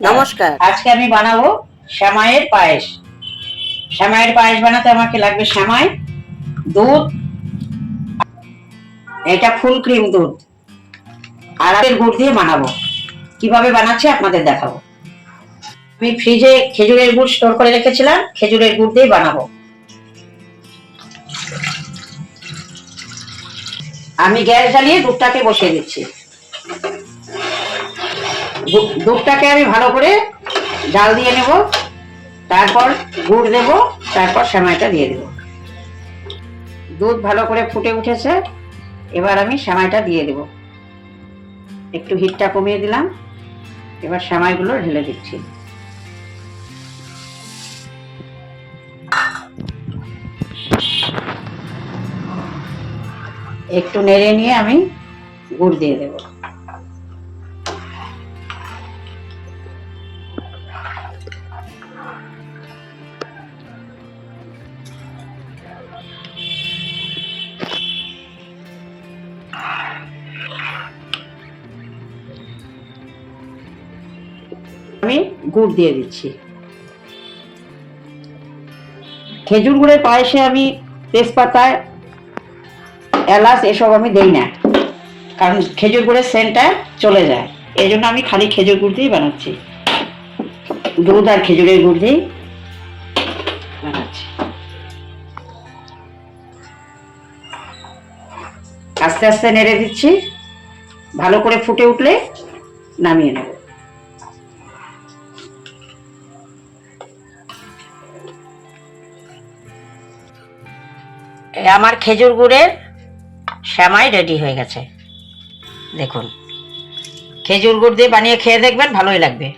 নমস্কার। আজকে আমি বানাবো সেমাইয়ের পায়েস। সেমাইয়ের পায়েস বানাতে আমাকে লাগবে সেমাই, দুধ, এটা ফুল ক্রিম দুধ আর আপেল গুড় দিয়ে বানাবো। কিভাবে বানাচ্ছি আপনাদের দেখাবো। আমি ফ্রিজে খেজুরের গুড় স্টোর করে রেখেছিলাম, খেজুরের গুড় দিয়ে বানাবো। আমি গ্যাস জ্বালিয়ে দুধটাকে বসিয়ে দিচ্ছি। দুধটাকে আমি ভালো করে জাল দিয়ে নেব, তারপর গুড় দেব, তারপর সেমাইটা দিয়ে দেব। দুধ ভালো করে ফুটে উঠেছে, এবার আমি সেমাইটা দিয়ে দেব। একটু হিটটা কমিয়ে দিলাম, এবার সেমাইগুলো ঢেলে দিচ্ছি। একটু নেড়ে নিয়ে আমি গুড় দিয়ে দেব। আমি গুড় দিয়ে দিচ্ছি। খেজুর গুড়ের পায়েসে আমি তেজপাতা, এলাচ এসব আমি দেই না, কারণ খেজুর গুড়ের সেন্টটা চলে যায়। এই জন্য আমি খালি খেজুর গুড় দিয়েই বানাচ্ছি, দুধ আর খেজুরের গুড় দিয়েই বানাচ্ছি। আস্তে আস্তে নেড়ে দিচ্ছি, ভালো করে ফুটে উঠলে নামিয়ে নেব। আমার খেজুর গুড়ের সেমাই রেডি হয়ে গেছে। দেখুন, খেজুর গুড় দিয়ে বানিয়ে খেয়ে দেখবেন, ভালোই লাগবে।